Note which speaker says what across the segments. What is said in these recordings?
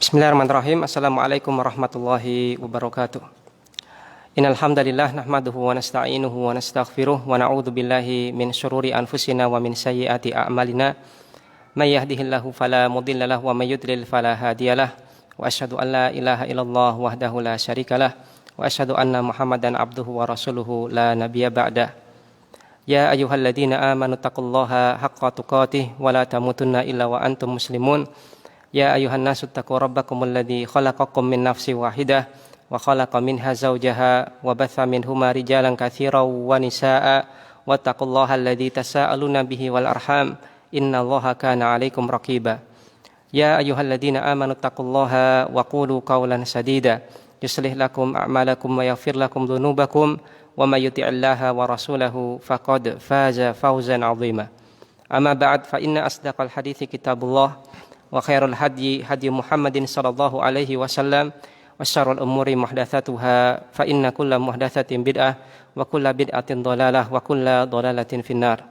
Speaker 1: Bismillahirrahmanirrahim. Assalamualaikum warahmatullahi wabarakatuh. Innal hamdalillah nahmaduhu wa nasta'inuhu wa nastaghfiruh wa na'udzu billahi min syururi anfusina wa min sayyiati a'malina. May yahdihillahu fala mudilla lahu wa may yudlil fala hadiyalah. Wa asyhadu an la ilaha illallah wahdahu la syarikalah wa asyhadu anna Muhammadan abduhu wa rasuluhu la nabiyya ba'dah. Ya ayyuhalladzina amanu taqullaha haqqa tuqatih wa la tamutunna illa wa antum muslimun. Ya ayuhan nasu taqu rabbakumul ladzi khalaqakum min nafsin wahidah wa khalaqa minha zawjaha wa batha minhuma rijalan katsiran wa nisaa'a wattaqullaha alladzi tasaaluna bihi wal arham innallaha kana 'alaikum raqiba. Ya ayyuhalladzina amanu taqullaha wa qulu qawlan sadida yuslih lakum a'malakum wa yaghfir lakum dzunubakum wa may yuti'illaha wa rasulahu faqad faza fawzan 'azima. Amma ba'd fa inna asdaqal hadithi kitabullah wa khairul hadyi hadyi Muhammadin sallallahu alaihi wasallam wa syarrul umuri muhdatsatuha fa inna kulla muhdatsatin bid'ah wa kulla bid'atin dhalalah wa kulla dhalalatin finnar.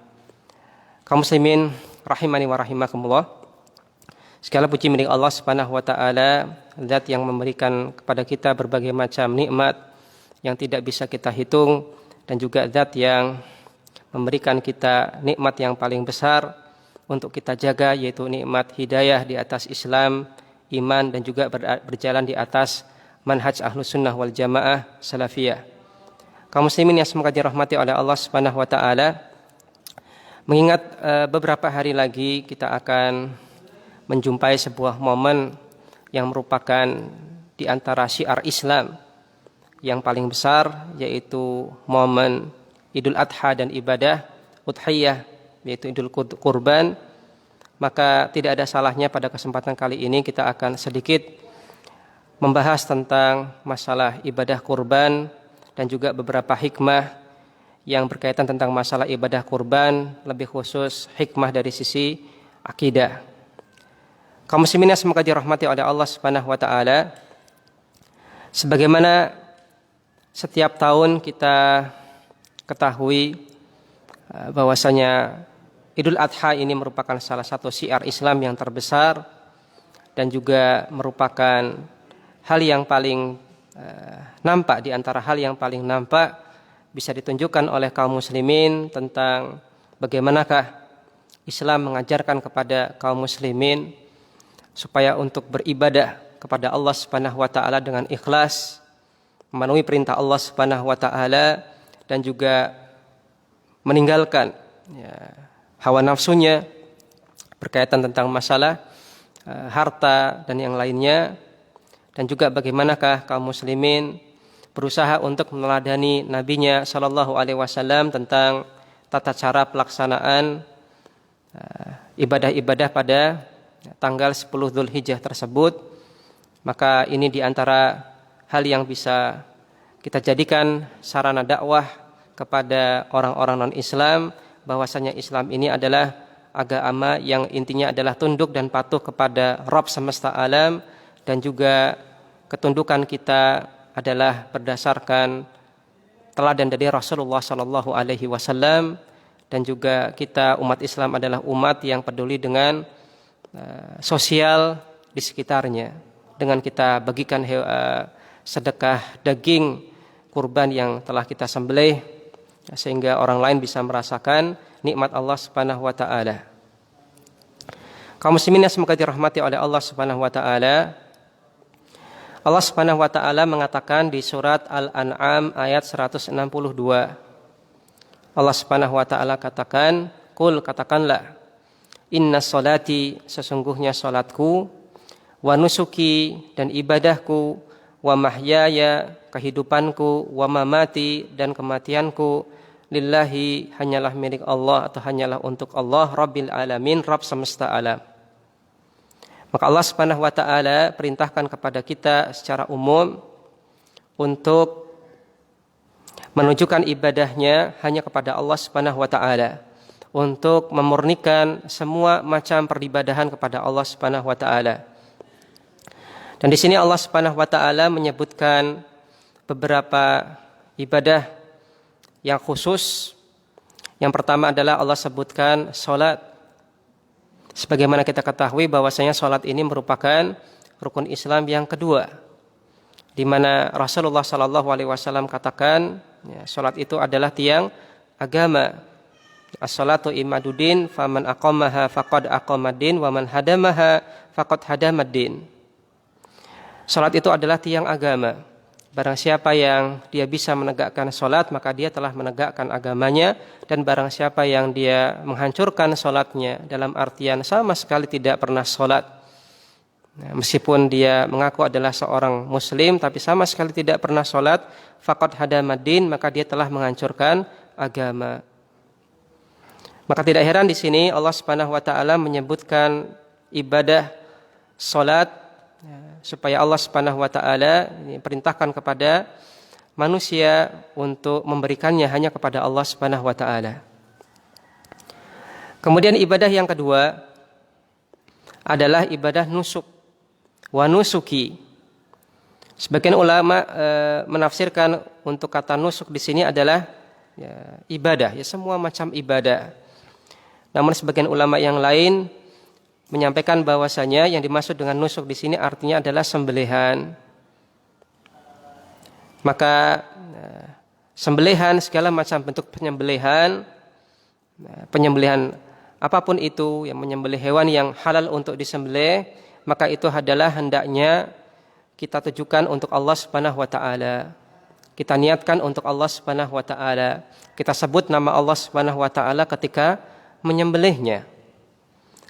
Speaker 1: Kaum muslimin rahimani wa rahimakumullah. Segala puji milik Allah Subhanahu wa taala, zat yang memberikan kepada kita berbagai macam nikmat yang tidak bisa kita hitung, dan juga zat yang memberikan kita nikmat yang paling besar untuk kita jaga, yaitu nikmat hidayah di atas Islam, iman, dan juga berjalan di atas manhaj ahlus sunnah wal jamaah salafiyah. Kaum muslimin yang semoga dirahmati oleh Allah Subhanahu wa taala, mengingat beberapa hari lagi kita akan menjumpai sebuah momen yang merupakan di antara syiar Islam yang paling besar, yaitu momen Idul Adha dan ibadah udhiyah, yaitu Idul Kurban. Maka tidak ada salahnya pada kesempatan kali ini kita akan sedikit membahas tentang masalah ibadah kurban dan juga beberapa hikmah yang berkaitan tentang masalah ibadah kurban, lebih khusus hikmah dari sisi akidah. Kaum muslimin semoga dirahmati oleh Allah Subhanahu wa taala, sebagaimana setiap tahun kita ketahui bahwasanya Idul Adha ini merupakan salah satu syiar Islam yang terbesar dan juga merupakan hal yang paling nampak, di antara hal yang paling nampak bisa ditunjukkan oleh kaum muslimin tentang bagaimanakah Islam mengajarkan kepada kaum muslimin supaya untuk beribadah kepada Allah Subhanahu wa taala dengan ikhlas, memenuhi perintah Allah Subhanahu wa taala, dan juga meninggalkan hawa nafsunya berkaitan tentang masalah harta dan yang lainnya, dan juga bagaimanakah kaum muslimin berusaha untuk meneladani nabinya sallallahu alaihi wasallam tentang tata cara pelaksanaan ibadah-ibadah pada tanggal 10 Dzulhijjah tersebut. Maka ini diantara hal yang bisa kita jadikan sarana dakwah kepada orang-orang non-Islam, bahwasanya Islam ini adalah agama yang intinya adalah tunduk dan patuh kepada Rabb semesta alam, dan juga ketundukan kita adalah berdasarkan teladan dari Rasulullah sallallahu alaihi wasallam, dan juga kita umat Islam adalah umat yang peduli dengan sosial di sekitarnya, dengan kita bagikan sedekah daging kurban yang telah kita sembelih, sehingga orang lain bisa merasakan nikmat Allah Subhanahu wa taala. Kaum muslimin yang semoga dirahmati oleh Allah Subhanahu wa taala, Allah Subhanahu wa taala mengatakan di surat Al-An'am ayat 162. Allah Subhanahu wa taala katakan, "Qul," katakanlah, "Inna sholati," sesungguhnya salatku, "wa nusuki," dan ibadahku, "wa mahyaya," kehidupanku, "wa mamati," dan kematianku, "lillahi," hanyalah milik Allah atau hanyalah untuk Allah, Rabbil alamin, Rabb semesta alam. Maka Allah Subhanahu wa taala perintahkan kepada kita secara umum untuk menunjukkan ibadahnya hanya kepada Allah Subhanahu wa taala, untuk memurnikan semua macam peribadahan kepada Allah Subhanahu wa taala. Dan di sini Allah Subhanahu wa taala menyebutkan beberapa ibadah yang khusus. Yang pertama adalah Allah sebutkan salat. Sebagaimana kita ketahui bahwasanya salat ini merupakan rukun Islam yang kedua, di mana Rasulullah Shallallahu Alaihi Wasallam katakan, ya, salat itu adalah tiang agama. As-salatu imaduddin, faman aqamaha faqad aqamaddin, wa man hadamaha faqad hadamaddin. Salat itu adalah tiang agama. Barang siapa yang dia bisa menegakkan salat, maka dia telah menegakkan agamanya. Dan barang siapa yang dia menghancurkan salatnya, dalam artian sama sekali tidak pernah salat, nah, meskipun dia mengaku adalah seorang muslim, tapi sama sekali tidak pernah salat, faqad hadamaddin, maka dia telah menghancurkan agama. Maka tidak heran di sini Allah Subhanahu wa taala menyebutkan ibadah salat, supaya Allah Subhanahu wa taala perintahkan kepada manusia untuk memberikannya hanya kepada Allah Subhanahu wa taala. Kemudian ibadah yang kedua adalah ibadah nusuk, wa nusuki. Sebagian ulama menafsirkan untuk kata nusuk di sini adalah ya, ibadah, ya semua macam ibadah. Namun sebagian ulama yang lain menyampaikan bahwasanya yang dimaksud dengan nusuk di sini artinya adalah sembelihan. Maka sembelihan, segala macam bentuk penyembelihan, penyembelihan apapun itu, yang menyembelih hewan yang halal untuk disembelih, maka itu adalah hendaknya kita tujukan untuk Allah Subhanahu wa taala. Kita niatkan untuk Allah Subhanahu wa taala. Kita sebut nama Allah Subhanahu wa taala ketika menyembelihnya.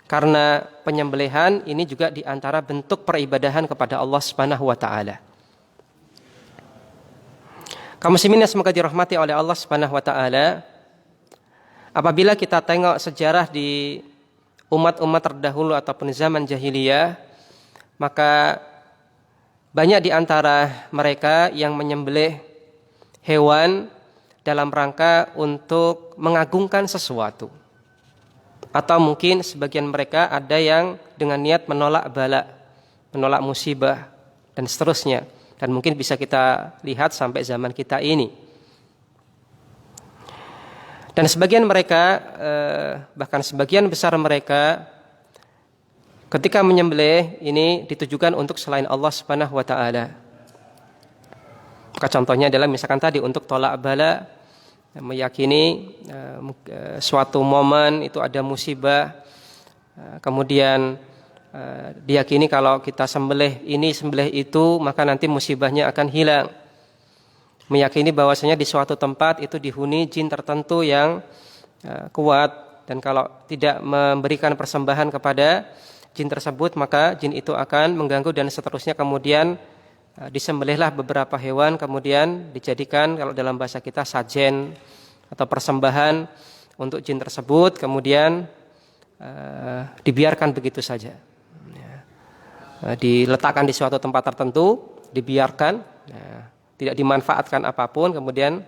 Speaker 1: Karena penyembelihan ini juga diantara bentuk peribadahan kepada Allah Subhanahu wa taala. Kaum muslimin yang semoga dirahmati oleh Allah Subhanahu wa taala, apabila kita tengok sejarah di umat-umat terdahulu ataupun zaman jahiliyah, maka banyak di antara mereka yang menyembelih hewan dalam rangka untuk mengagungkan sesuatu. Atau mungkin sebagian mereka ada yang dengan niat menolak bala, menolak musibah, dan seterusnya. Dan mungkin bisa kita lihat sampai zaman kita ini. Dan sebagian mereka, bahkan sebagian besar mereka, ketika menyembelih ini ditujukan untuk selain Allah Subhanahu wa taala. Maka contohnya adalah misalkan tadi untuk tolak bala, meyakini suatu momen itu ada musibah, kemudian diyakini kalau kita sembelih ini sembelih itu maka nanti musibahnya akan hilang. Meyakini bahwasanya di suatu tempat itu dihuni jin tertentu yang kuat, dan kalau tidak memberikan persembahan kepada jin tersebut maka jin itu akan mengganggu dan seterusnya. Kemudian disembelihlah beberapa hewan, kemudian dijadikan kalau dalam bahasa kita sajen atau persembahan untuk jin tersebut, kemudian dibiarkan begitu saja, diletakkan di suatu tempat tertentu, dibiarkan, tidak dimanfaatkan apapun, kemudian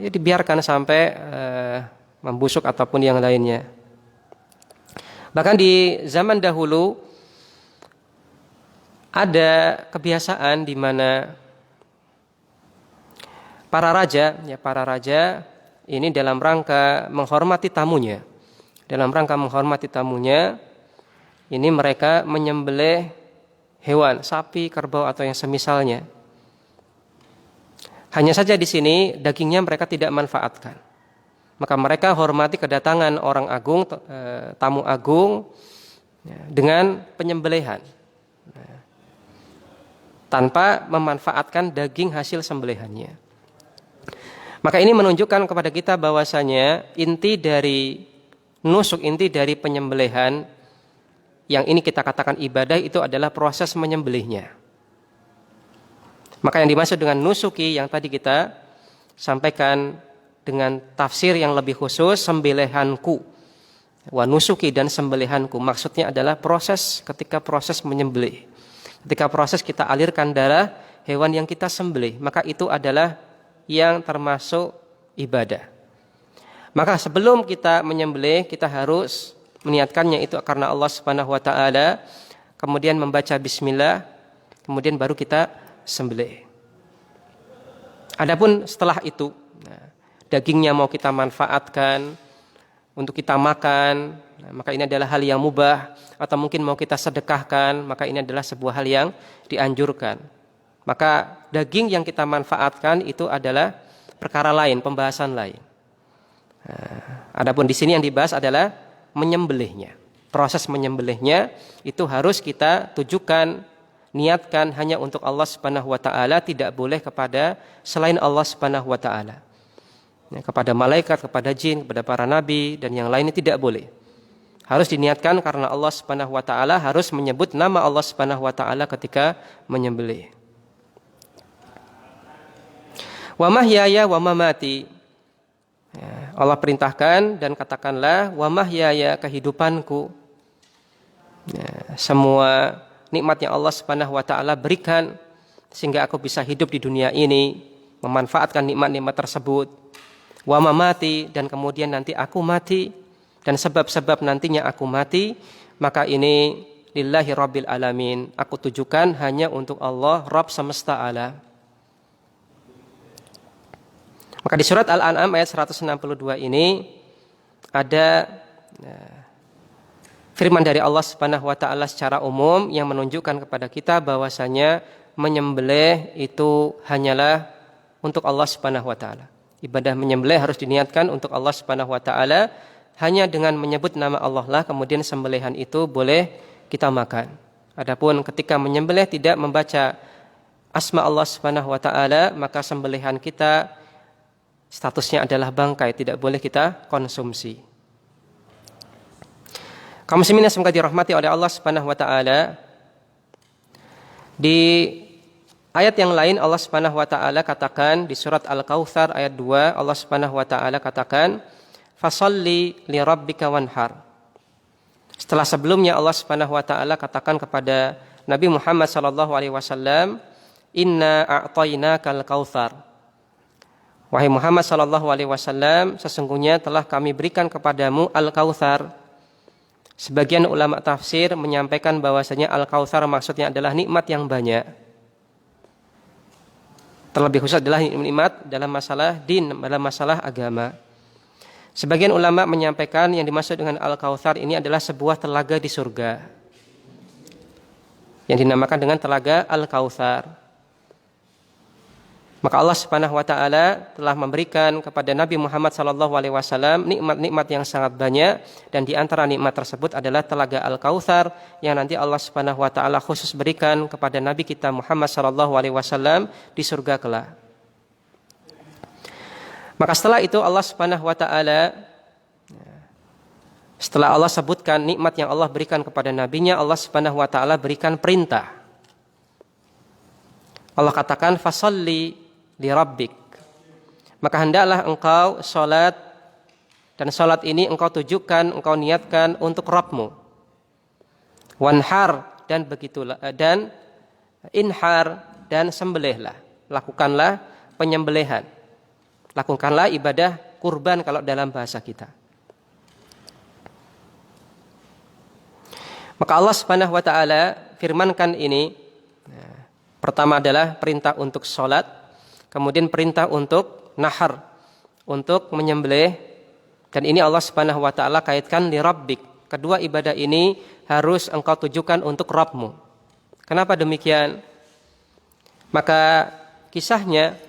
Speaker 1: ya dibiarkan sampai membusuk ataupun yang lainnya. Bahkan di zaman dahulu ada kebiasaan di mana para raja ini dalam rangka menghormati tamunya. Dalam rangka menghormati tamunya, ini mereka menyembelih hewan, sapi, kerbau atau yang semisalnya. Hanya saja di sini dagingnya mereka tidak manfaatkan. Maka mereka hormati kedatangan orang agung, tamu agung, dengan penyembelihan, tanpa memanfaatkan daging hasil sembelihannya. Maka ini menunjukkan kepada kita bahwasanya inti dari nusuk, inti dari penyembelihan yang ini kita katakan ibadah itu adalah proses menyembelihnya. Maka yang dimaksud dengan nusuki yang tadi kita sampaikan dengan tafsir yang lebih khusus, sembelihanku, wa nusuki, dan sembelihanku, maksudnya adalah proses, ketika proses menyembelih. Ketika proses kita alirkan darah hewan yang kita sembelih, maka itu adalah yang termasuk ibadah. Maka sebelum kita menyembelih, kita harus meniatkannya itu karena Allah Subhanahu wa taala, kemudian membaca bismillah, kemudian baru kita sembelih. Adapun setelah itu, dagingnya mau kita manfaatkan untuk kita makan, maka ini adalah hal yang mubah, atau mungkin mau kita sedekahkan, maka ini adalah sebuah hal yang dianjurkan. Maka daging yang kita manfaatkan itu adalah perkara lain, pembahasan lain. Adapun di sini yang dibahas adalah menyembelihnya. Proses menyembelihnya itu harus kita tujukan, niatkan hanya untuk Allah Subhanahu wa taala, tidak boleh kepada selain Allah Subhanahu wa taala. Kepada malaikat, kepada jin, kepada para nabi dan yang lainnya tidak boleh. Harus diniatkan karena Allah Subhanahu wa taala, harus menyebut nama Allah Subhanahu wa taala ketika menyembelih. Wa mahyaya wa mamati. Allah perintahkan dan katakanlah wa mahyaya, kehidupanku. Semua nikmat yang Allah Subhanahu wa taala berikan sehingga aku bisa hidup di dunia ini, memanfaatkan nikmat-nikmat tersebut. Wa mamati, dan kemudian nanti aku mati, dan sebab-sebab nantinya aku mati, maka ini lillahi rabbil alamin, aku tujukan hanya untuk Allah Rabb semesta alam. Maka di surat Al-An'am ayat 162 ini ada firman dari Allah Subhanahu wa taala secara umum yang menunjukkan kepada kita bahwasanya menyembelih itu hanyalah untuk Allah Subhanahu wa taala. Ibadah menyembelih harus diniatkan untuk Allah Subhanahu wa taala, hanya dengan menyebut nama Allah lah kemudian sembelihan itu boleh kita makan. Adapun ketika menyembelih tidak membaca asma Allah Subhanahu wa taala, maka sembelihan kita statusnya adalah bangkai, tidak boleh kita konsumsi. Kaum muslimin yang semoga dirahmati oleh Allah Subhanahu wa taala, di ayat yang lain Allah Subhanahu wa taala katakan di surat Al-Kautsar ayat 2, Allah Subhanahu wa taala katakan fasalli li rabbika wanhar. Setelah sebelumnya Allah Subhanahu wa taala katakan kepada Nabi Muhammad sallallahu alaihi wasallam, inna a'tainakal kautsar. Wahai Muhammad sallallahu alaihi wasallam, sesungguhnya telah kami berikan kepadamu Al-Kautsar. Sebagian ulama tafsir menyampaikan bahwasanya Al-Kautsar maksudnya adalah nikmat yang banyak. Terlebih khusus adalah nikmat dalam masalah din, dalam masalah agama. Sebagian ulama menyampaikan yang dimaksud dengan Al-Kautsar ini adalah sebuah telaga di surga yang dinamakan dengan telaga Al-Kautsar. Maka Allah Subhanahu wa taala telah memberikan kepada Nabi Muhammad sallallahu alaihi wasallam nikmat-nikmat yang sangat banyak, dan di antara nikmat tersebut adalah telaga Al-Kautsar yang nanti Allah Subhanahu wa taala khusus berikan kepada Nabi kita Muhammad sallallahu alaihi wasallam di surga kelak. Maka setelah itu Allah Subhanahu wa taala, setelah Allah sebutkan nikmat yang Allah berikan kepada nabinya, Allah Subhanahu wa taala berikan perintah. Allah katakan fasalli li rabbik. Maka hendaklah engkau salat, dan salat ini engkau tujukan, engkau niatkan untuk Rabbmu. Wanhar, dan begitulah, dan inhar, dan sembelihlah. Lakukanlah penyembelihan. Lakukanlah ibadah kurban kalau dalam bahasa kita. Maka Allah Subhanahu wa taala firmankan ini, pertama adalah perintah untuk salat, kemudian perintah untuk nahar, untuk menyembelih, dan ini Allah Subhanahu wa taala kaitkan li rabbik. Kedua ibadah ini harus engkau tujukan untuk Rabbmu. Kenapa demikian? Maka kisahnya,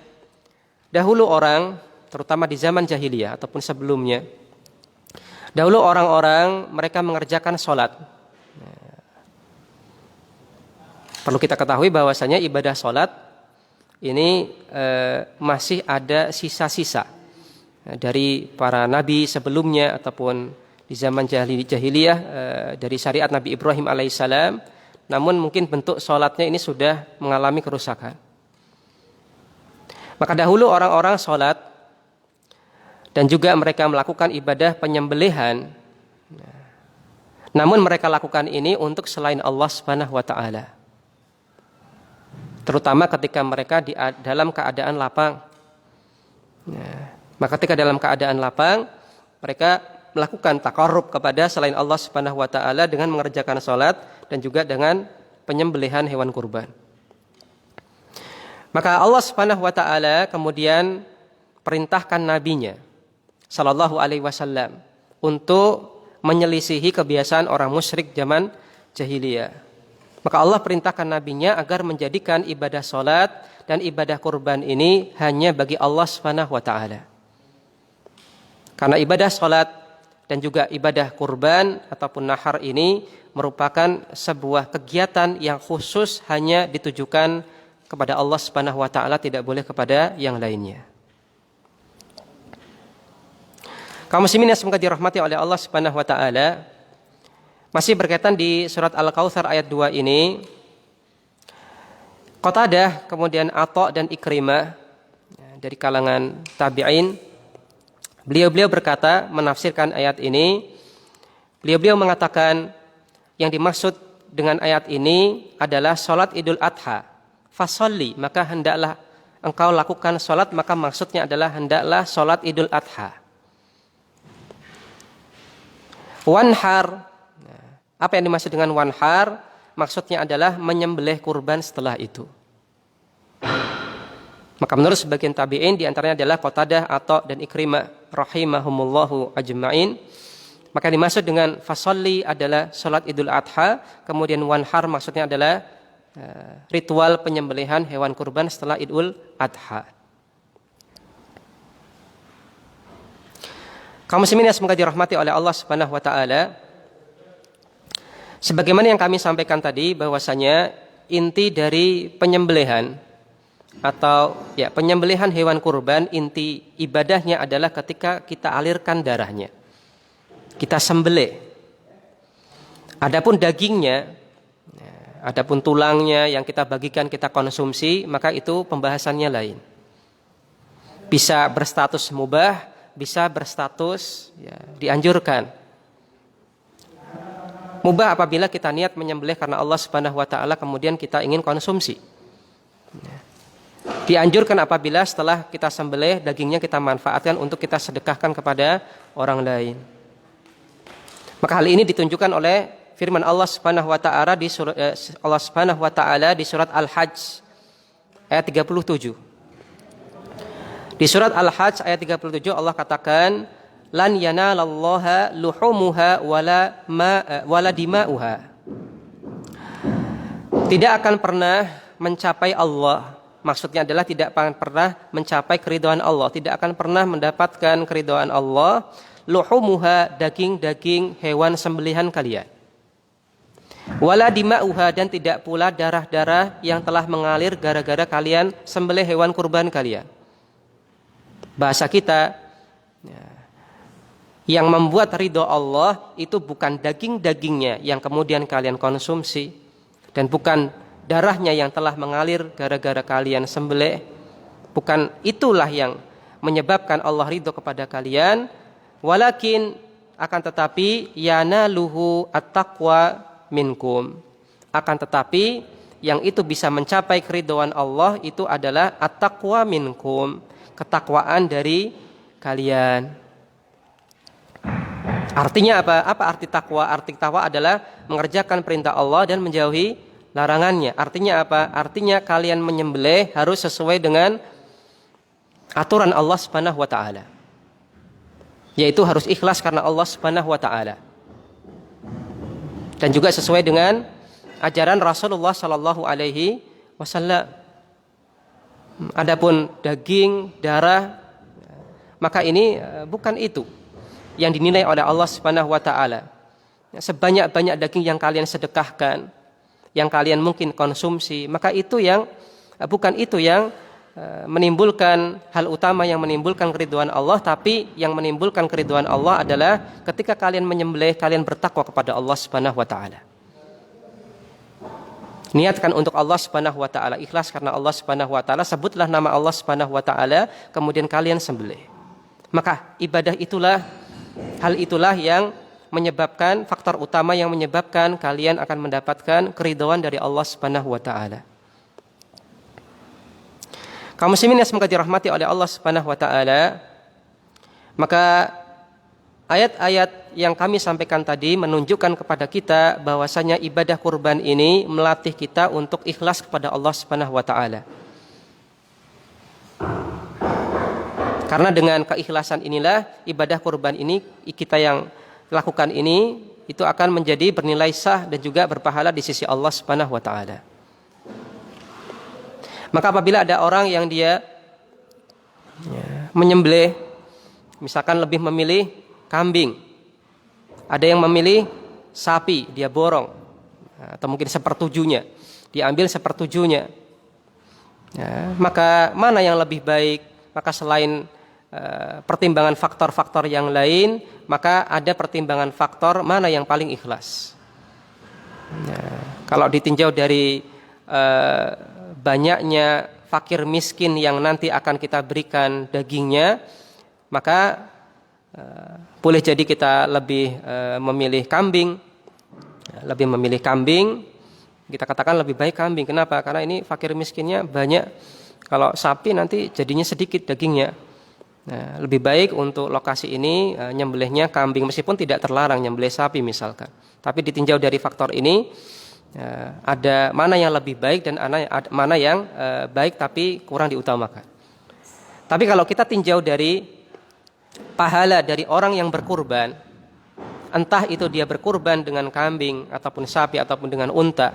Speaker 1: dahulu orang, terutama di zaman jahiliyah ataupun sebelumnya, dahulu orang-orang mereka mengerjakan salat. Perlu kita ketahui bahwasanya ibadah salat ini masih ada sisa-sisa dari para nabi sebelumnya ataupun di zaman jahiliyah dari syariat Nabi Ibrahim alaihissalam. Namun mungkin bentuk salatnya ini sudah mengalami kerusakan. Maka dahulu orang-orang salat dan juga mereka melakukan ibadah penyembelihan. Namun mereka lakukan ini untuk selain Allah Subhanahu wa taala. Terutama ketika mereka di dalam keadaan lapang. Maka ketika dalam keadaan lapang, mereka melakukan takarrub kepada selain Allah Subhanahu wa taala dengan mengerjakan salat dan juga dengan penyembelihan hewan kurban. Maka Allah Subhanahu wa taala kemudian perintahkan nabinya sallallahu alaihi wasallam untuk menyelisihi kebiasaan orang musyrik zaman jahiliyah. Maka Allah perintahkan nabinya agar menjadikan ibadah salat dan ibadah kurban ini hanya bagi Allah Subhanahu wa taala. Karena ibadah salat dan juga ibadah kurban ataupun nahar ini merupakan sebuah kegiatan yang khusus hanya ditujukan kepada Allah Subhanahu wa taala, tidak boleh kepada yang lainnya. Kaum muslimin yang semoga dirahmati oleh Allah Subhanahu wa taala, masih berkaitan di surat Al-Kautsar ayat 2 ini, Qatadah, kemudian Atha dan Ikrimah dari kalangan tabi'in, beliau berkata menafsirkan ayat ini, beliau mengatakan yang dimaksud dengan ayat ini adalah salat Idul Adha. Fasolli, maka hendaklah engkau lakukan salat, maka maksudnya adalah hendaklah salat Idul Adha. Wanhar, apa yang dimaksud dengan wanhar? Maksudnya adalah menyembelih kurban setelah itu. Maka menurut sebagian tabi'in, di antaranya adalah Qatadah, Atha dan Ikrimah rahimahumullahu ajma'in, maka dimaksud dengan fasolli adalah salat Idul Adha, kemudian wanhar maksudnya adalah ritual penyembelihan hewan kurban setelah Idul Adha. Kaum muslimin yang semoga dirahmati oleh Allah Subhanahu wa taala, sebagaimana yang kami sampaikan tadi bahwasanya inti dari penyembelihan atau penyembelihan hewan kurban, inti ibadahnya adalah ketika kita alirkan darahnya, kita sembelih. Adapun dagingnya, adapun tulangnya yang kita bagikan, kita konsumsi, maka itu pembahasannya lain. Bisa berstatus mubah, bisa berstatus dianjurkan. Mubah apabila kita niat menyembelih karena Allah Subhanahu wa taala, kemudian kita ingin konsumsi. Dianjurkan apabila setelah kita sembelih dagingnya kita manfaatkan untuk kita sedekahkan kepada orang lain. Maka hal ini ditunjukkan oleh firman Allah Subhanahu wa taala di surat Al-Hajj ayat 37. Di surat Al-Hajj ayat 37 Allah katakan, lan yanalallaha luhumuha wala dima'uha. Tidak akan pernah mencapai Allah, maksudnya adalah tidak akan pernah mencapai keridhaan Allah, tidak akan pernah mendapatkan keridhaan Allah, luhumuha, daging-daging hewan sembelihan kalian, wala dima'uha, dan tidak pula darah-darah yang telah mengalir gara-gara kalian sembelih hewan kurban kalian. Bahasa kita, yang membuat ridho Allah itu bukan daging-dagingnya yang kemudian kalian konsumsi, dan bukan darahnya yang telah mengalir gara-gara kalian sembelih. Bukan itulah yang menyebabkan Allah ridho kepada kalian. Walakin, akan tetapi, yanaluhu at-taqwa minkum. Akan tetapi, yang itu bisa mencapai keridhaan Allah itu adalah at-taqwa minkum, ketakwaan dari kalian. Artinya apa? Apa arti takwa? Arti takwa adalah mengerjakan perintah Allah dan menjauhi larangannya. Artinya apa? Artinya kalian menyembelih harus sesuai dengan aturan Allah Subhanahu wa taala. Yaitu harus ikhlas karena Allah Subhanahu wa taala. Dan juga sesuai dengan ajaran Rasulullah sallallahu alaihi wasallam. Adapun daging, darah, maka ini bukan itu yang dinilai oleh Allah Subhanahu wa taala. Sebanyak-banyak daging yang kalian sedekahkan, yang kalian mungkin konsumsi, maka itu yang bukan itu yang menimbulkan hal utama yang menimbulkan keridhaan Allah, tapi yang menimbulkan keridhaan Allah adalah ketika kalian menyembelih, kalian bertakwa kepada Allah Subhanahu wa taala. Niatkan untuk Allah Subhanahu wa taala, ikhlas karena Allah Subhanahu wa taala, sebutlah nama Allah Subhanahu wa taala, kemudian kalian sembelih. Maka ibadah itulah, hal itulah yang menyebabkan, faktor utama yang menyebabkan kalian akan mendapatkan keridhaan dari Allah Subhanahu wa taala. Kaum muslimin yang semoga dirahmati oleh Allah Subhanahu wa taala, maka ayat-ayat yang kami sampaikan tadi menunjukkan kepada kita bahwasanya ibadah kurban ini melatih kita untuk ikhlas kepada Allah Subhanahu wa taala. Karena dengan keikhlasan inilah ibadah kurban ini kita yang lakukan ini itu akan menjadi bernilai sah dan juga berpahala di sisi Allah Subhanahu wa taala. Maka apabila ada orang yang dia menyembelih, misalkan lebih memilih kambing, ada yang memilih sapi, dia borong, atau mungkin sepertujuhnya, diambil sepertujuhnya. Maka mana yang lebih baik? Maka selain pertimbangan faktor-faktor yang lain, maka ada pertimbangan faktor mana yang paling ikhlas. Kalau ditinjau dari banyaknya fakir miskin yang nanti akan kita berikan dagingnya, maka boleh jadi kita lebih memilih kambing. Lebih memilih kambing, kita katakan lebih baik kambing. Kenapa? Karena ini fakir miskinnya banyak. Kalau sapi nanti jadinya sedikit dagingnya. Nah, lebih baik untuk lokasi ini nyembelihnya kambing, meskipun tidak terlarang nyembelih sapi misalkan. Tapi ditinjau dari faktor ini, ada mana yang lebih baik dan mana yang baik tapi kurang diutamakan. Tapi kalau kita tinjau dari pahala dari orang yang berkurban, entah itu dia berkurban dengan kambing ataupun sapi ataupun dengan unta,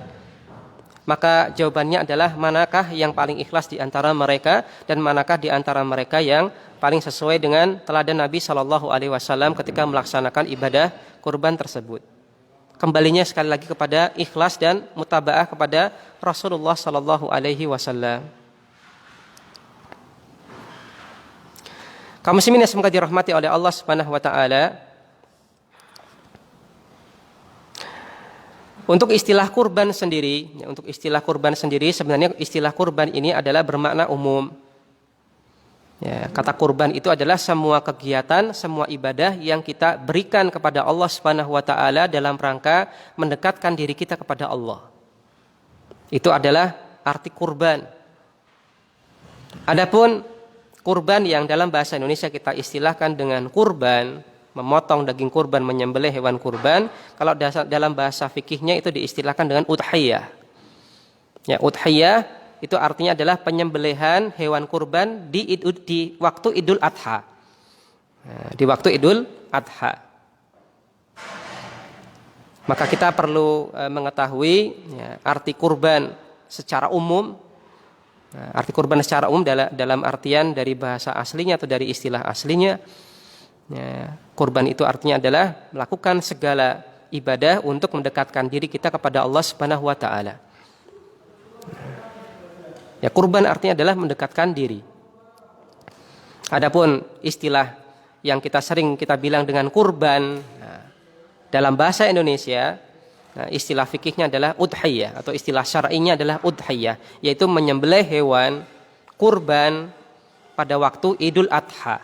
Speaker 1: maka jawabannya adalah manakah yang paling ikhlas di antara mereka dan manakah di antara mereka yang paling sesuai dengan teladan Nabi SAW ketika melaksanakan ibadah kurban tersebut. Kembalinya sekali lagi kepada ikhlas dan mutabaah kepada Rasulullah SAW. Kaum muslimin yang semoga dirahmati oleh Allah Subhanahu wa taala. Untuk istilah kurban sendiri, sebenarnya istilah kurban ini adalah bermakna umum. Kata kurban itu adalah semua kegiatan, semua ibadah yang kita berikan kepada Allah Subhanahu wa taala dalam rangka mendekatkan diri kita kepada Allah. Itu adalah arti kurban. Adapun kurban yang dalam bahasa Indonesia kita istilahkan dengan kurban, memotong daging kurban, menyembelih hewan kurban, kalau dalam bahasa fikihnya itu diistilahkan dengan udhiyah. Udhiyah itu artinya adalah penyembelihan hewan kurban di waktu Idul Adha. Di waktu Idul Adha. Maka kita perlu mengetahui arti kurban secara umum. Arti kurban secara umum dalam artian dari bahasa aslinya atau dari istilah aslinya. Kurban itu artinya adalah melakukan segala ibadah untuk mendekatkan diri kita kepada Allah Subhanahu wa taala. Kurban artinya adalah mendekatkan diri. Adapun istilah yang sering kita bilang dengan kurban, dalam bahasa Indonesia, istilah fikihnya adalah udhiyah atau istilah syar'inya adalah udhiyah, yaitu menyembelih hewan kurban pada waktu Idul Adha.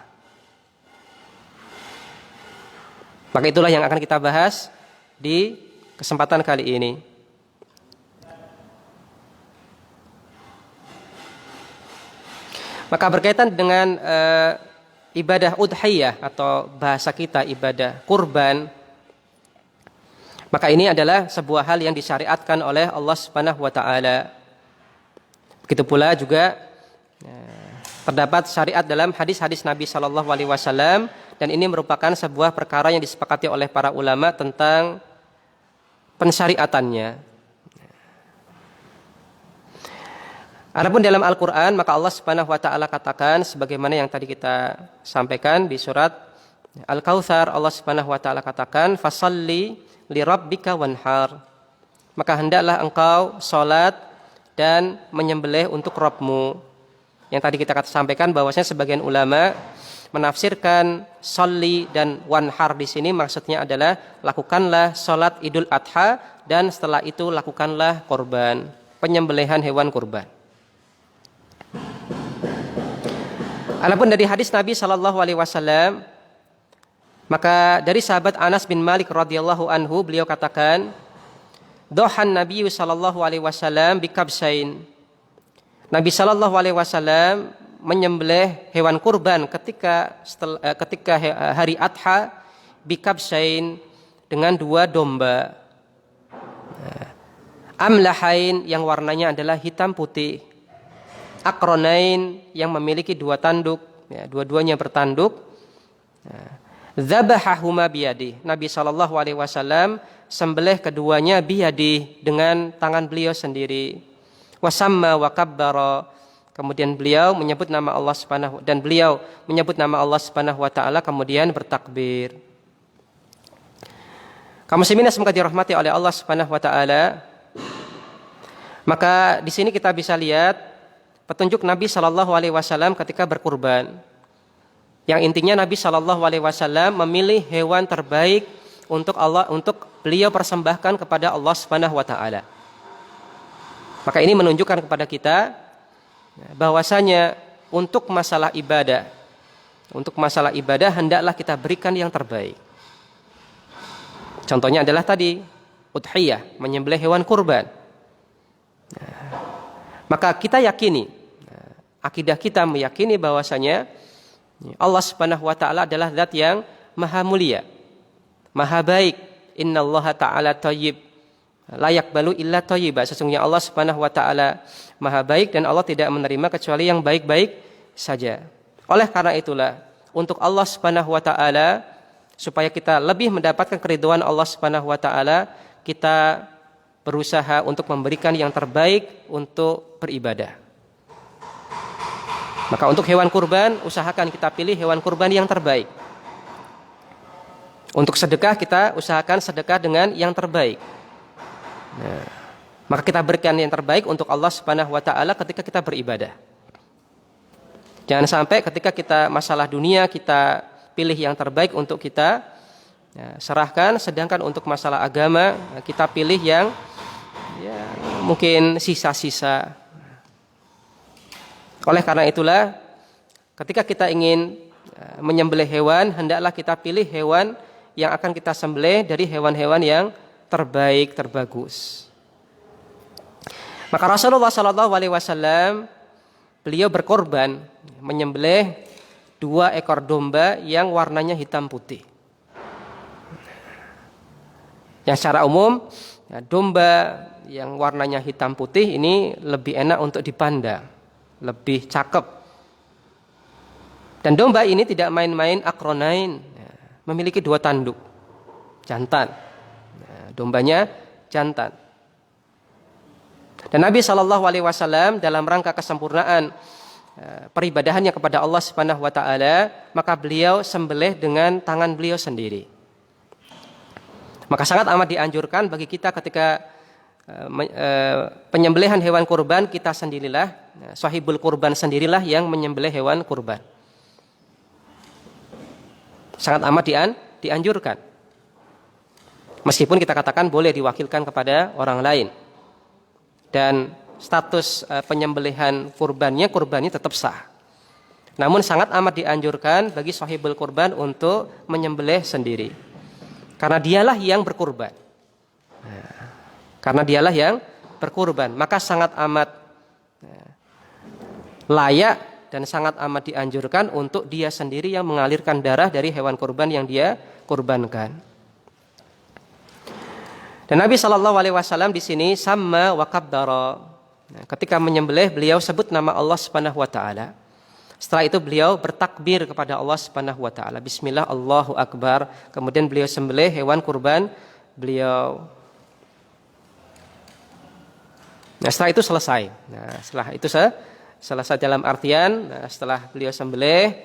Speaker 1: Maka itulah yang akan kita bahas di kesempatan kali ini. Maka berkaitan dengan ibadah udhiyah atau bahasa kita ibadah kurban, maka ini adalah sebuah hal yang disyariatkan oleh Allah Subhanahu wa taala. Begitu pula juga terdapat syariat dalam hadis-hadis Nabi sallallahu alaihi wasallam, dan ini merupakan sebuah perkara yang disepakati oleh para ulama tentang pensyariatannya. Adapun dalam Al-Qur'an, maka Allah Subhanahu wa taala katakan sebagaimana yang tadi kita sampaikan di surat Al-Kautsar, Allah Subhanahu wa taala katakan fasalli lirabbika wanhar. Maka hendaklah engkau salat dan menyembelih untuk Rabbmu. Yang tadi kita sampaikan bahwasanya sebagian ulama menafsirkan salli dan wanhar di sini maksudnya adalah lakukanlah salat Idul Adha dan setelah itu lakukanlah kurban, penyembelihan hewan kurban. Adapun dari hadis Nabi sallallahu alaihi wasallam, maka dari sahabat Anas bin Malik radhiyallahu anhu, beliau katakan, "Dhahan Nabi sallallahu alaihi wasallam bikabsain." Nabi sallallahu alaihi wasallam menyembelih hewan kurban ketika hari Adha bikabsain dengan 2 domba. Amlahain yang warnanya adalah hitam putih. Akronain yang memiliki 2 tanduk, dua-duanya bertanduk. Dzabahahuma biyadi. Nabi sallallahu alaihi wasallam sembelih keduanya biyadi dengan tangan beliau sendiri. Wasamma wa kabbara. Kemudian beliau menyebut nama Allah Subhanahu dan beliau menyebut nama Allah Subhanahu wa taala kemudian bertakbir. Kaum muslimin semoga dirahmati oleh Allah Subhanahu wa taala. Maka di sini kita bisa lihat petunjuk Nabi sallallahu alaihi wasallam ketika berkurban. Yang intinya Nabi sallallahu alaihi wasallam memilih hewan terbaik untuk beliau persembahkan kepada Allah Subhanahu wa taala. Maka ini menunjukkan kepada kita bahwasanya untuk masalah ibadah hendaklah kita berikan yang terbaik. Contohnya adalah tadi udhiyah, menyembelih hewan kurban. Maka kita yakini, akidah kita meyakini bahwasanya Allah Subhanahu wa taala adalah zat yang maha mulia, maha baik. Innallaha ta'ala thayyib, la yaqbalu illa thayyiba. Sesungguhnya Allah Subhanahu wa taala maha baik dan Allah tidak menerima kecuali yang baik-baik saja. Oleh karena itulah untuk Allah Subhanahu wa taala, supaya kita lebih mendapatkan keridhaan Allah Subhanahu wa taala, kita berusaha untuk memberikan yang terbaik untuk beribadah. Maka untuk hewan kurban, usahakan kita pilih hewan kurban yang terbaik. Untuk sedekah, kita usahakan sedekah dengan yang terbaik. Nah, maka kita berikan yang terbaik untuk Allah Subhanahu wa taala ketika kita beribadah. Jangan sampai ketika kita masalah dunia kita pilih yang terbaik untuk kita serahkan, sedangkan untuk masalah agama kita pilih yang mungkin sisa-sisa. Oleh karena itulah ketika kita ingin menyembelih hewan, hendaklah kita pilih hewan yang akan kita sembelih dari hewan-hewan yang terbaik, terbagus. Maka Rasulullah sallallahu alaihi wasallam beliau berkorban menyembelih 2 ekor domba yang warnanya hitam putih. Yang secara umum domba yang warnanya hitam putih ini lebih enak untuk dipandang, lebih cakep. Dan domba ini tidak main-main akronain, memiliki 2 tanduk jantan. Dombanya jantan. Dan Nabi sallallahu alaihi wasallam dalam rangka kesempurnaan peribadahannya kepada Allah Subhanahu wa taala, maka beliau sembelih dengan tangan beliau sendiri. Maka sangat amat dianjurkan bagi kita ketika penyembelihan hewan kurban, kita sendirilah, sahibul kurban sendirilah yang menyembelih hewan kurban. Sangat amat dianjurkan. Meskipun kita katakan boleh diwakilkan kepada orang lain. Dan status penyembelihan kurbannya tetap sah. Namun sangat amat dianjurkan bagi sahibul kurban untuk menyembelih sendiri. Karena dialah yang berkurban. Maka sangat amat layak dan sangat amat dianjurkan untuk dia sendiri yang mengalirkan darah dari hewan kurban yang dia kurbankan. Dan Nabi sallallahu alaihi wasallam di sini sama wa kabbara. Ketika menyembelih beliau sebut nama Allah Subhanahu wa taala. Setelah itu beliau bertakbir kepada Allah Subhanahu wa taala. Bismillah, Allahu akbar. Kemudian beliau sembelih hewan kurban beliau. Nah, setelah itu selesai. Selesai dalam artian setelah beliau sembelih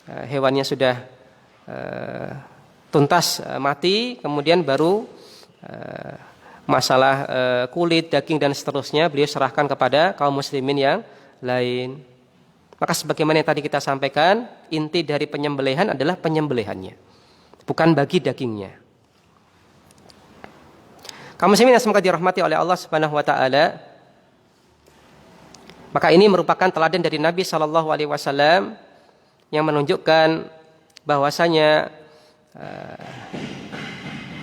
Speaker 1: hewannya sudah tuntas mati, kemudian baru masalah kulit, daging dan seterusnya beliau serahkan kepada kaum muslimin yang lain. Maka sebagaimana yang tadi kita sampaikan, inti dari penyembelihan adalah penyembelihannya, bukan bagi dagingnya. Kaum muslimin yang semoga dirahmati oleh Allah Subhanahu wa taala. Maka ini merupakan teladan dari Nabi sallallahu alaihi wasallam yang menunjukkan bahwasanya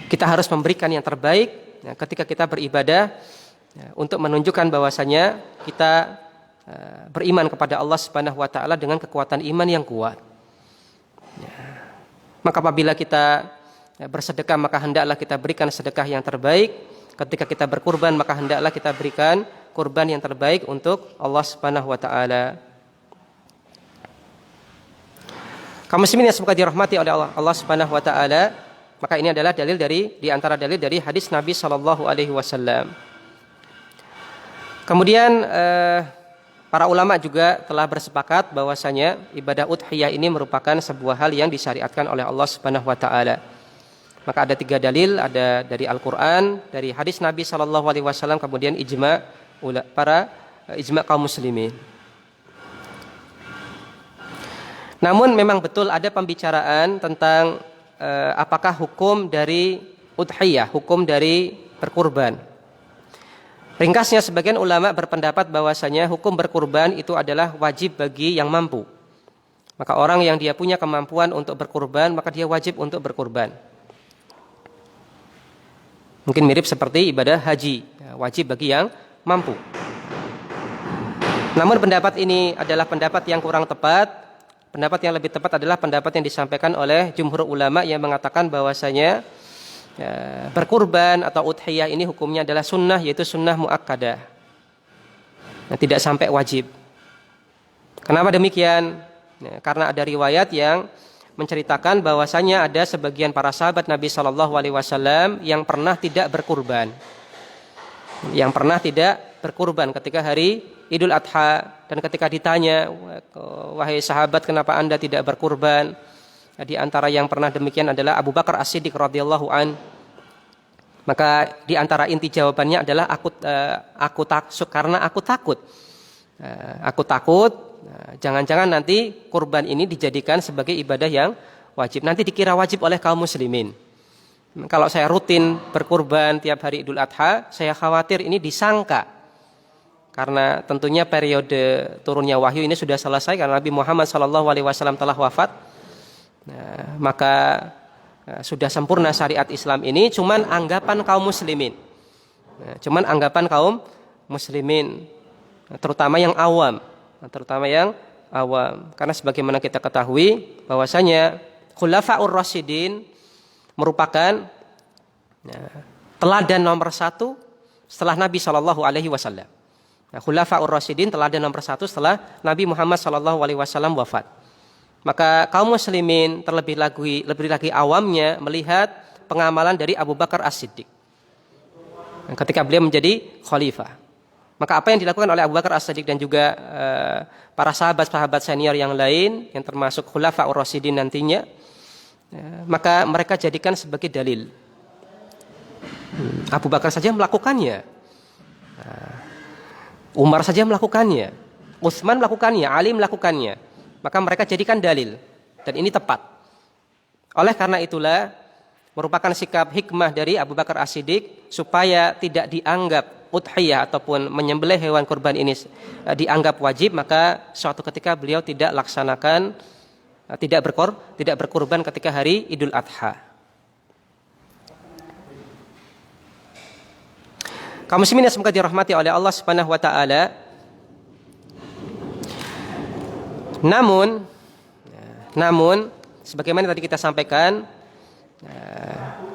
Speaker 1: kita harus memberikan yang terbaik ketika kita beribadah untuk menunjukkan bahwasanya kita beriman kepada Allah Subhanahu wa taala dengan kekuatan iman yang kuat. Maka apabila kita bersedekah, maka hendaklah kita berikan sedekah yang terbaik. Ketika kita berkurban, maka hendaklah kita berikan kurban yang terbaik untuk Allah Subhanahu wa taala. Kaum muslimin yang semoga dirahmati oleh Allah Subhanahu wa taala, maka ini adalah dalil di antara dalil dari hadis Nabi sallallahu alaihi wasallam. Kemudian para ulama juga telah bersepakat bahwasanya ibadah udhiyah ini merupakan sebuah hal yang disyariatkan oleh Allah Subhanahu wa taala. Maka ada 3 dalil, ada dari Al-Qur'an, dari hadis Nabi sallallahu alaihi wasallam, kemudian ijma kaum muslimin. Namun memang betul ada pembicaraan tentang apakah hukum dari udhiyah, hukum dari berkurban. Ringkasnya sebagian ulama berpendapat bahwasanya hukum berkurban itu adalah wajib bagi yang mampu. Maka orang yang dia punya kemampuan untuk berkurban, maka dia wajib untuk berkurban. Mungkin mirip seperti ibadah haji, wajib bagi yang mampu. Namun pendapat ini adalah pendapat yang kurang tepat. Pendapat yang lebih tepat adalah pendapat yang disampaikan oleh jumhur ulama yang mengatakan bahwasanya berkurban atau udhiyah ini hukumnya adalah sunnah, yaitu sunnah muakkadah, tidak sampai wajib. Kenapa demikian? Karena ada riwayat yang menceritakan bahwasanya ada sebagian para sahabat Nabi Shallallahu Alaihi Wasallam yang pernah tidak berkurban, ketika hari Idul Adha, dan ketika ditanya, wahai sahabat, kenapa Anda tidak berkurban? Di antara yang pernah demikian adalah Abu Bakar As-Siddiq radhiyallahu an. Maka di antara inti jawabannya adalah karena aku takut. Aku takut jangan-jangan nanti kurban ini dijadikan sebagai ibadah yang wajib. Nanti dikira wajib oleh kaum muslimin. Kalau saya rutin berkurban tiap hari Idul Adha, saya khawatir ini disangka. Karena tentunya periode turunnya wahyu ini sudah selesai karena Nabi Muhammad SAW telah wafat. Maka sudah sempurna syariat Islam ini, cuman anggapan kaum muslimin. Terutama yang awam. Karena sebagaimana kita ketahui bahwasanya Khulafaur Rasyidin merupakan teladan nomor 1 setelah Nabi SAW. Khulafaur Rasyidin teladan nomor 1 setelah Nabi Muhammad SAW wafat. Maka kaum muslimin lebih lagi awamnya melihat pengamalan dari Abu Bakar As-Siddiq ketika beliau menjadi khalifah. Maka apa yang dilakukan oleh Abu Bakar As-Siddiq dan juga para sahabat-sahabat senior yang lain yang termasuk Khulafaur Rasyidin nantinya, maka mereka jadikan sebagai dalil. Abu Bakar saja melakukannya, Umar saja melakukannya, Utsman melakukannya, Ali melakukannya. Maka mereka jadikan dalil, dan ini tepat. Oleh karena itulah merupakan sikap hikmah dari Abu Bakar As-Siddiq supaya tidak dianggap udhiyah ataupun menyembelih hewan kurban ini dianggap wajib, maka suatu ketika beliau tidak berkurban ketika hari Idul Adha. Kaum muslimin yang semoga dirahmati oleh Allah Subhanahu wa taala. Namun sebagaimana tadi kita sampaikan,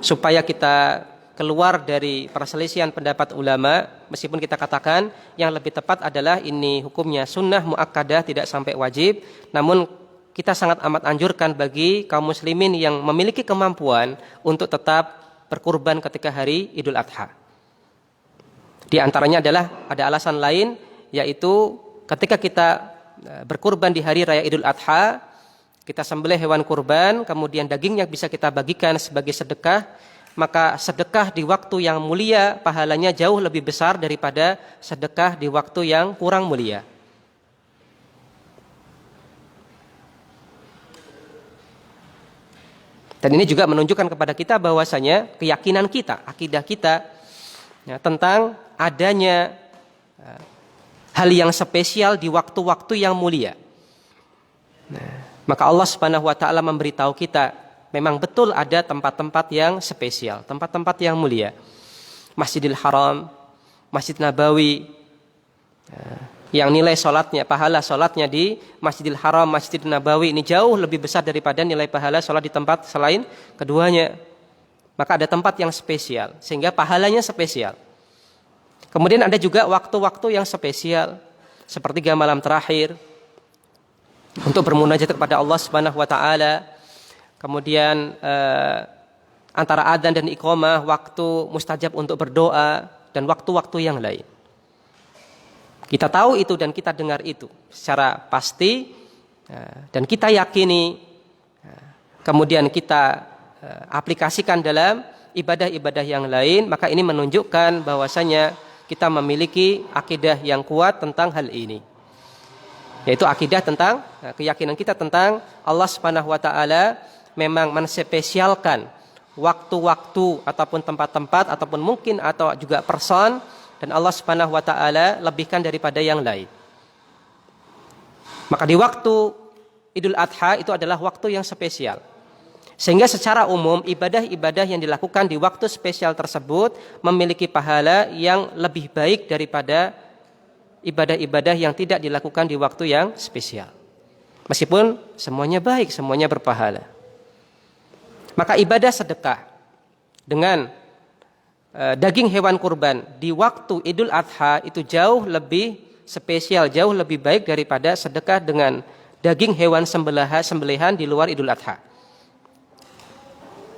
Speaker 1: supaya kita keluar dari perselisihan pendapat ulama, meskipun kita katakan yang lebih tepat adalah ini hukumnya sunnah muakkadah, tidak sampai wajib, namun kita sangat amat anjurkan bagi kaum muslimin yang memiliki kemampuan untuk tetap berkurban ketika hari Idul Adha. Di antaranya adalah ada alasan lain, yaitu ketika kita berkurban di hari raya Idul Adha, kita sembelih hewan kurban, kemudian dagingnya bisa kita bagikan sebagai sedekah, maka sedekah di waktu yang mulia pahalanya jauh lebih besar daripada sedekah di waktu yang kurang mulia. Dan ini juga menunjukkan kepada kita bahwasanya keyakinan kita, akidah kita tentang adanya hal yang spesial di waktu-waktu yang mulia. Maka Allah Subhanahu wa taala memberitahu kita, memang betul ada tempat-tempat yang spesial, tempat-tempat yang mulia. Masjidil Haram, Masjid Nabawi, yang nilai sholatnya, pahala sholatnya di Masjidil Haram, Masjid Nabawi ini jauh lebih besar daripada nilai pahala sholat di tempat selain keduanya. Maka ada tempat yang spesial, sehingga pahalanya spesial. Kemudian ada juga waktu-waktu yang spesial, sepertiga malam terakhir, untuk bermunajat kepada Allah Subhanahu wa taala. Kemudian antara adzan dan iqamah waktu mustajab untuk berdoa dan waktu-waktu yang lain. Kita tahu itu dan kita dengar itu secara pasti dan kita yakini, kemudian kita aplikasikan dalam ibadah-ibadah yang lain, maka ini menunjukkan bahwasanya kita memiliki akidah yang kuat tentang hal ini. Yaitu akidah tentang keyakinan kita tentang Allah Subhanahu wa taala memang menspesialkan waktu-waktu ataupun tempat-tempat ataupun mungkin atau juga person, dan Allah Subhanahu wa taala lebihkan daripada yang lain. Maka di waktu Idul Adha itu adalah waktu yang spesial. Sehingga secara umum ibadah-ibadah yang dilakukan di waktu spesial tersebut memiliki pahala yang lebih baik daripada ibadah-ibadah yang tidak dilakukan di waktu yang spesial. Meskipun semuanya baik, semuanya berpahala. Maka ibadah sedekah dengan daging hewan kurban di waktu Idul Adha itu jauh lebih spesial, jauh lebih baik daripada sedekah dengan daging hewan sembelihan di luar Idul Adha.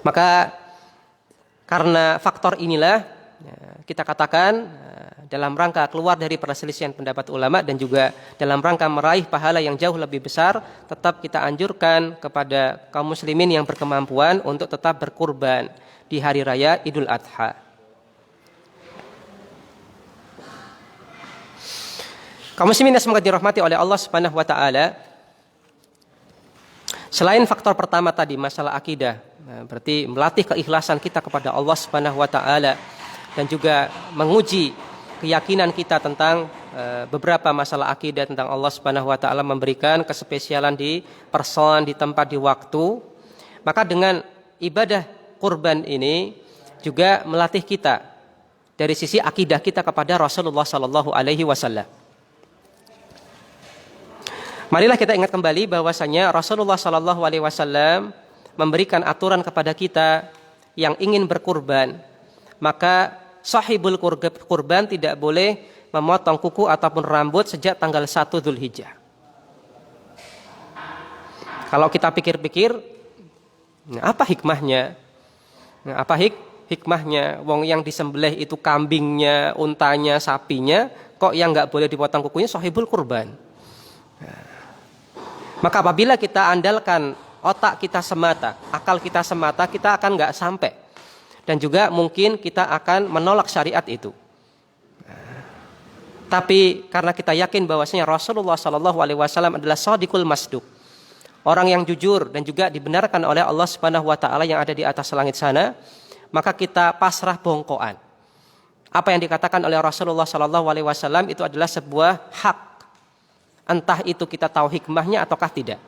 Speaker 1: Maka karena faktor inilah kita katakan dalam rangka keluar dari perselisihan pendapat ulama dan juga dalam rangka meraih pahala yang jauh lebih besar, tetap kita anjurkan kepada kaum muslimin yang berkemampuan untuk tetap berkurban di hari raya Idul Adha. Kaum muslimin yang semoga dirahmati oleh Allah Subhanahu wa taala, selain faktor pertama tadi masalah akidah, berarti melatih keikhlasan kita kepada Allah Subhanahu wa taala dan juga menguji keyakinan kita tentang beberapa masalah akidah tentang Allah Subhanahu wa taala, memberikan kespesialan di person, di tempat, di waktu. Maka dengan ibadah kurban ini juga melatih kita dari sisi akidah kita kepada Rasulullah sallallahu alaihi wasallam. Marilah kita ingat kembali bahwasanya Rasulullah sallallahu alaihi wasallam memberikan aturan kepada kita yang ingin berkurban, maka sahibul kurban tidak boleh memotong kuku ataupun rambut sejak tanggal 1 Dzulhijjah. Kalau kita pikir-pikir, apa hikmahnya? Apa hikmahnya? Wong yang disembelih itu kambingnya, untanya, sapinya, kok yang nggak boleh dipotong kukunya sahibul kurban? Maka apabila kita andalkan otak kita semata, akal kita semata, kita akan nggak sampai. Dan juga mungkin kita akan menolak syariat itu. Tapi karena kita yakin bahwasanya Rasulullah SAW adalah shadiqul masduq, orang yang jujur dan juga dibenarkan oleh Allah Subhanahu wa taala yang ada di atas langit sana, maka kita pasrah bongkoan. Apa yang dikatakan oleh Rasulullah SAW itu adalah sebuah hak. Entah itu kita tahu hikmahnya ataukah tidak.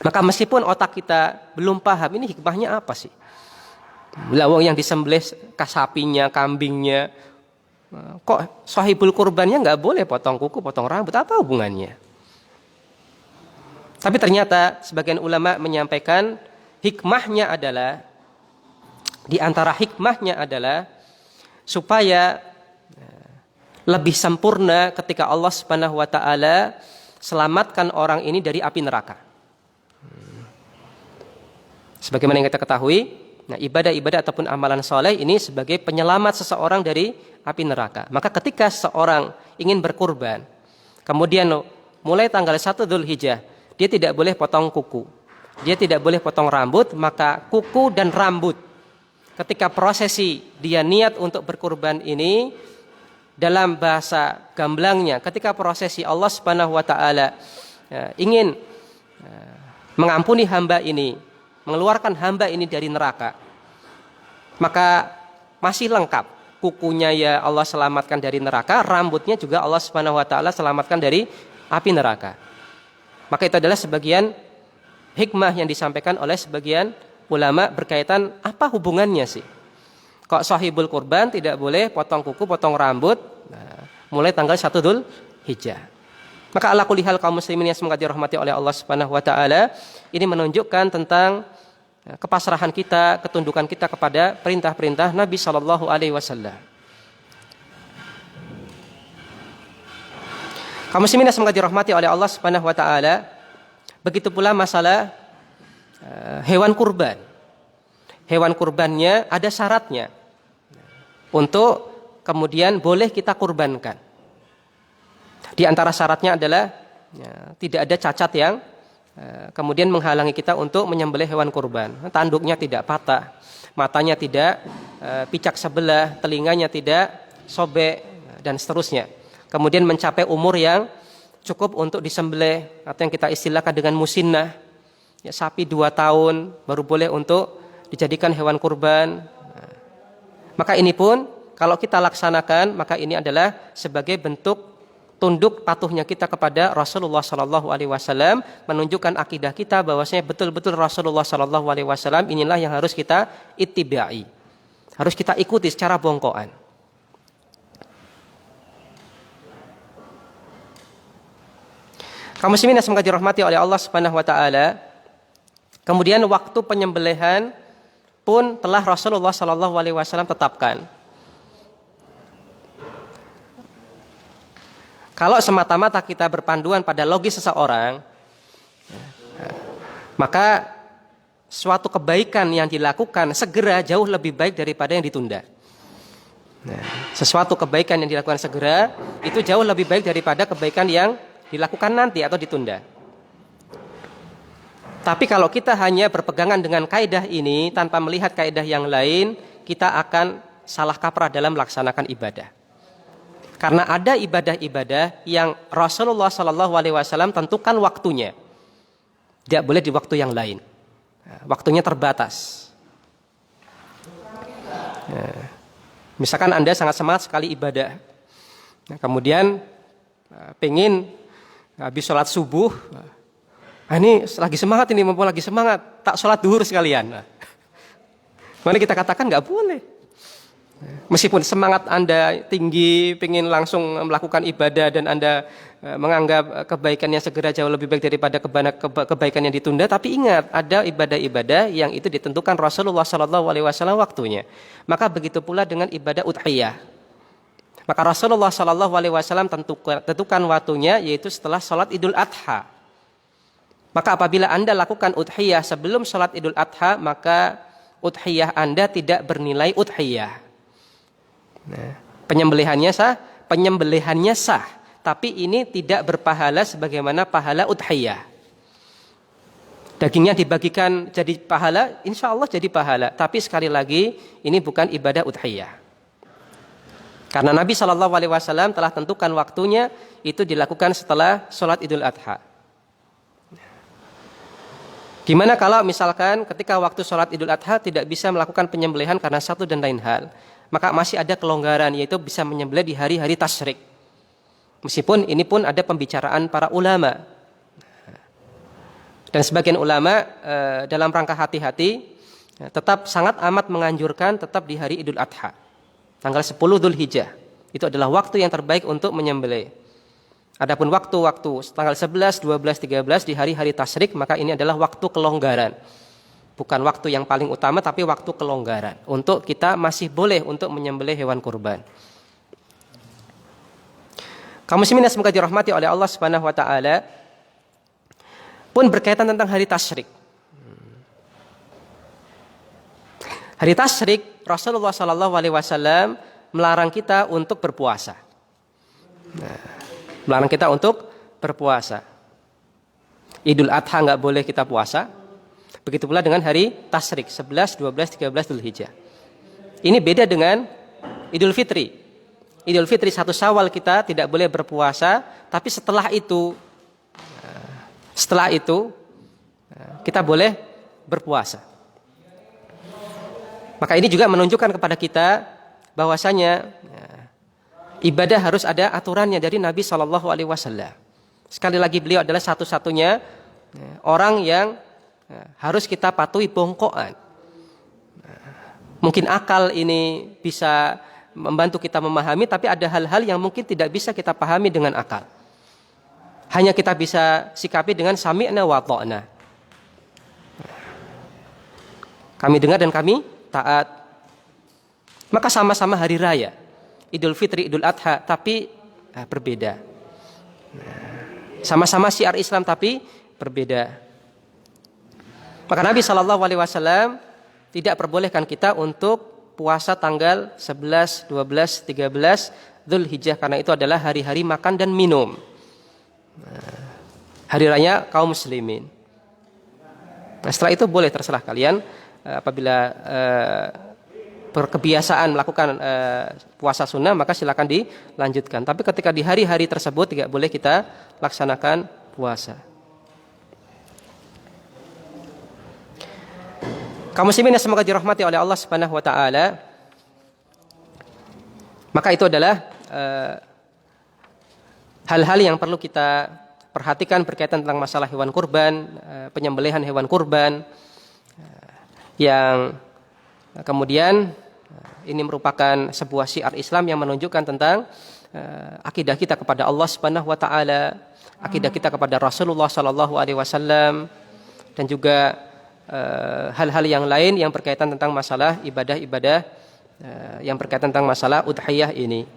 Speaker 1: Maka meskipun otak kita belum paham ini hikmahnya apa sih? Lawang yang disembelih sapinya, kambingnya, kok sahibul kurbannya nggak boleh potong kuku, potong rambut, apa hubungannya? Tapi ternyata sebagian ulama menyampaikan hikmahnya adalah, di antara hikmahnya adalah supaya lebih sempurna ketika Allah Subhanahu wa taala selamatkan orang ini dari api neraka. Sebagaimana yang kita ketahui, ibadah-ibadah ataupun amalan soleh ini sebagai penyelamat seseorang dari api neraka. Maka ketika seorang ingin berkurban, kemudian mulai tanggal 1 Dzulhijjah, dia tidak boleh potong kuku, dia tidak boleh potong rambut, maka kuku dan rambut ketika prosesi dia niat untuk berkurban ini, dalam bahasa gamblangnya, ketika prosesi Allah Subhanahu wa taala ingin mengampuni hamba ini, mengeluarkan hamba ini dari neraka, maka masih lengkap. Kukunya ya Allah selamatkan dari neraka, rambutnya juga Allah Subhanahu wa taala selamatkan dari api neraka. Maka itu adalah sebagian hikmah yang disampaikan oleh sebagian ulama berkaitan apa hubungannya sih? Kok sahibul kurban tidak boleh potong kuku, potong rambut mulai tanggal 1 Dzulhijjah. Maka ala kulli hal kaum muslimin yang semoga dirahmati oleh Allah Subhanahu wa taala, ini menunjukkan tentang kepasrahan kita, ketundukan kita kepada perintah-perintah Nabi sallallahu alaihi wasallam. Kaum muslimin yang semoga dirahmati oleh Allah Subhanahu wa taala, begitu pula masalah hewan kurban. Hewan kurbannya ada syaratnya untuk kemudian boleh kita kurbankan. Di antara syaratnya adalah tidak ada cacat yang kemudian menghalangi kita untuk menyembelih hewan kurban. Tanduknya tidak patah, matanya tidak picak sebelah, telinganya tidak sobek, dan seterusnya. Kemudian mencapai umur yang cukup untuk disembelih atau yang kita istilahkan dengan musinnah. Ya, sapi 2 tahun baru boleh untuk dijadikan hewan kurban. Maka ini pun kalau kita laksanakan, maka ini adalah sebagai bentuk tunduk patuhnya kita kepada Rasulullah Sallallahu Alaihi Wasallam, menunjukkan akidah kita bahwasanya betul-betul Rasulullah Sallallahu Alaihi Wasallam inilah yang harus kita ittibai, harus kita ikuti secara bongkoan. Kaum muslimin yang semoga dirahmati oleh Allah Subhanahu wa taala. Kemudian waktu penyembelihan pun telah Rasulullah sallallahu alaihi wasallam tetapkan. Kalau semata-mata kita berpanduan pada logis seseorang, maka suatu kebaikan yang dilakukan segera jauh lebih baik daripada yang ditunda. Sesuatu kebaikan yang dilakukan segera itu jauh lebih baik daripada kebaikan yang dilakukan nanti atau ditunda. Tapi kalau kita hanya berpegangan dengan kaidah ini tanpa melihat kaidah yang lain, kita akan salah kaprah dalam melaksanakan ibadah. Karena ada ibadah-ibadah yang Rasulullah SAW tentukan waktunya, tidak boleh di waktu yang lain. Waktunya terbatas. Misalkan Anda sangat semangat sekali ibadah, kemudian pengen habis sholat subuh, ini lagi semangat ini, mumpung lagi semangat, tak sholat duhur sekalian. Mana kita katakan nggak boleh. Meskipun semangat Anda tinggi, pengen langsung melakukan ibadah dan Anda menganggap kebaikan yang segera jauh lebih baik daripada kebaikan yang ditunda, tapi ingat ada ibadah-ibadah yang itu ditentukan Rasulullah SAW waktunya. Maka begitu pula dengan ibadah udhiyah. Maka Rasulullah SAW tentukan waktunya yaitu setelah sholat Idul Adha. Maka apabila Anda lakukan udhiyah sebelum sholat Idul Adha, maka udhiyah Anda tidak bernilai udhiyah. Penyembelihannya sah, tapi ini tidak berpahala sebagaimana pahala udhiyah. Dagingnya dibagikan jadi pahala, insya Allah jadi pahala. Tapi sekali lagi ini bukan ibadah udhiyah. Karena Nabi SAW telah tentukan waktunya itu dilakukan setelah sholat Idul Adha. Gimana kalau misalkan ketika waktu sholat Idul Adha tidak bisa melakukan penyembelihan karena satu dan lain hal, maka masih ada kelonggaran yaitu bisa menyembelih di hari-hari tasyrik. Meskipun ini pun ada pembicaraan para ulama. Dan sebagian ulama dalam rangka hati-hati tetap sangat amat menganjurkan tetap di hari Idul Adha. Tanggal 10 Dzulhijjah itu adalah waktu yang terbaik untuk menyembelih. Adapun waktu-waktu tanggal 11, 12, 13 di hari-hari tasyrik, maka ini adalah waktu kelonggaran. Bukan waktu yang paling utama, tapi waktu kelonggaran. Untuk kita masih boleh untuk menyembelih hewan kurban. Kaum muslimin yang semoga dirahmati oleh Allah Subhanahu wa taala pun berkaitan tentang hari tasyrik. Hari tasyrik Rasulullah SAW melarang kita untuk berpuasa. Melarang kita untuk berpuasa. Idul Adha nggak boleh kita puasa. Begitu pula dengan hari tasyrik 11, 12, 13 Dzulhijjah. Ini beda dengan Idul Fitri. Idul Fitri 1 Syawal kita tidak boleh berpuasa, tapi setelah itu kita boleh berpuasa. Maka ini juga menunjukkan kepada kita bahwasanya ibadah harus ada aturannya dari Nabi SAW. Sekali lagi beliau adalah satu-satunya orang yang harus kita patuhi bongkoan. Mungkin akal ini bisa membantu kita memahami, tapi ada hal-hal yang mungkin tidak bisa kita pahami dengan akal. Hanya kita bisa sikapi dengan sami'na wa ta'na. Kami dengar dan kami taat. Maka sama-sama hari raya Idul Fitri, Idul Adha, tapi berbeda. Sama-sama syiar Islam tapi berbeda. Maka Nabi SAW tidak perbolehkan kita untuk puasa tanggal 11, 12, 13 Dzulhijjah karena itu adalah hari-hari makan dan minum. Hari raya kaum muslimin. Nah, setelah itu boleh terserah kalian apabila berkebiasaan melakukan puasa sunnah maka silakan dilanjutkan. Tapi ketika di hari-hari tersebut tidak boleh kita laksanakan puasa. Kaum muslimin yang semoga dirahmati oleh Allah Subhanahu wa taala. Maka itu adalah hal-hal yang perlu kita perhatikan berkaitan tentang masalah hewan kurban, penyembelihan hewan kurban, yang kemudian ini merupakan sebuah syiar Islam yang menunjukkan tentang akidah kita kepada Allah Subhanahu wa taala, akidah kita kepada Rasulullah sallallahu alaihi wasallam, dan juga hal-hal yang lain yang berkaitan tentang masalah ibadah-ibadah yang berkaitan tentang masalah udhiyah ini.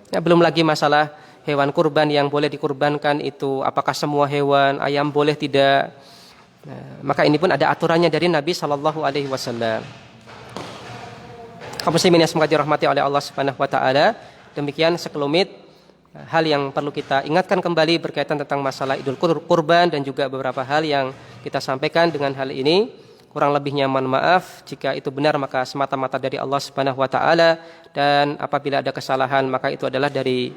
Speaker 1: Ya, belum lagi masalah hewan kurban yang boleh dikurbankan itu apakah semua hewan, ayam boleh tidak. Maka ini pun ada aturannya dari Nabi sallallahu alaihi wasallam. Kaum muslimin yang semoga dirahmati oleh Allah Subhanahu wa taala, demikian sekelumit hal yang perlu kita ingatkan kembali berkaitan tentang masalah Idul Kurban dan juga beberapa hal yang kita sampaikan dengan hal ini. Kurang lebihnya mohon maaf, jika itu benar maka semata-mata dari Allah Subhanahu wa taala, dan apabila ada kesalahan maka itu adalah dari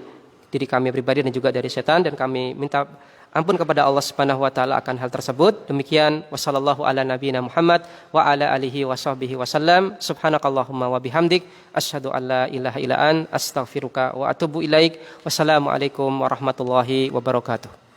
Speaker 1: diri kami pribadi dan juga dari setan, dan kami minta ampun kepada Allah Subhanahu wa taala akan hal tersebut. Demikian wassallallahu ala nabiyina Muhammad wa ala alihi washabbihi wasallam. Subhanakallahumma wa bihamdik asyhadu an la ilaha illa anta astaghfiruka wa atubu ilaik. Wassalamualaikum warahmatullahi wabarakatuh.